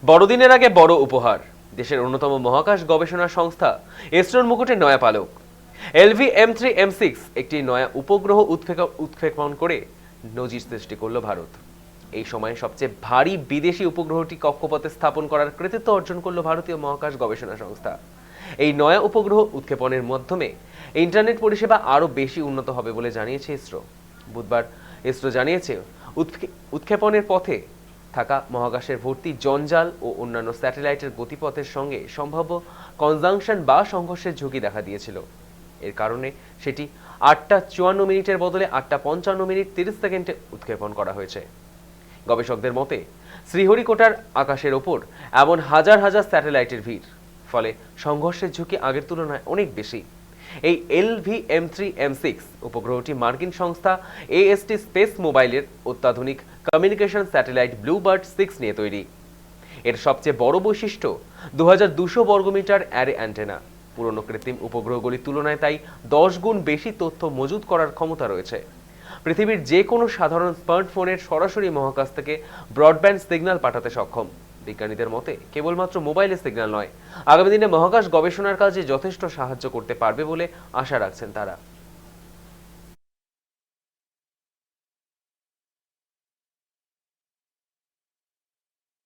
বড়দিনের আগে বড় উপহার। দেশের অন্যতম মহাকাশ গবেষণা সংস্থা ইসরোর মুকুটে নয়া পালক। LV-M3-M6 একটি নয়া উপগ্রহ উৎক্ষেপণ করে নজির সৃষ্টি করল ভারত। এই সময়ে সবচেয়ে ভারী বিদেশি উপগ্রহটি কক্ষপথে স্থাপন করার কৃতিত্ব অর্জন করল ভারতীয় মহাকাশ গবেষণা সংস্থা। এই নয়া উপগ্রহ উৎক্ষেপণের মাধ্যমে ইন্টারনেট পরিষেবা আরও বেশি উন্নত হবে বলে জানিয়েছে ইসরো। বুধবার ইসরো জানিয়েছে, উৎক্ষেপণের পথে থাকা মহাকাশের ভর্তি জঞ্জাল ও অন্যান্য স্যাটেলাইটের গতিপথের সঙ্গে সম্ভাব্য কনজাংশন বা সংঘর্ষের ঝুঁকি দেখা দিয়েছিল। এর কারণে সেটি 8টা 54 মিনিটের বদলে 8টা 55 মিনিট 30 সেকেন্ডে উৎক্ষেপণ করা হয়েছে। গবেষকদের মতে, শ্রীহরিকোটার আকাশের ওপর এমন হাজার হাজার স্যাটেলাইটের ভিড়, ফলে সংঘর্ষের ঝুঁকি আগের তুলনায় অনেক বেশি। এই LV-M3-M6 উপগ্রহটি মার্কিন সংস্থা AST স্পেস মোবাইলের অত্যাধুনিক কমিউনিকেশন স্যাটেলাইট ব্লুবার্ড 6 নিয়ে তৈরি। এর সবচেয়ে বড় বৈশিষ্ট্য 2200 বর্গমিটার অ্যারে অ্যান্টেনা। পুরনো কৃত্রিম উপগ্রহগুলির তুলনায় তাই 10 গুণ বেশি তথ্য মজুত করার ক্ষমতা রয়েছে। পৃথিবীর যে কোনো সাধারণ স্মার্টফোনের সরাসরি মহাকাশ থেকে ব্রডব্যান্ড সিগন্যাল পাঠাতে সক্ষম। বিজ্ঞানীদের মতে, কেবলমাত্র মোবাইলের সিগন্যাল নয়, আগামী দিনে মহাকাশ গবেষণার কাজে যথেষ্ট সাহায্য করতে পারবে বলে আশা রাখছেন তারা।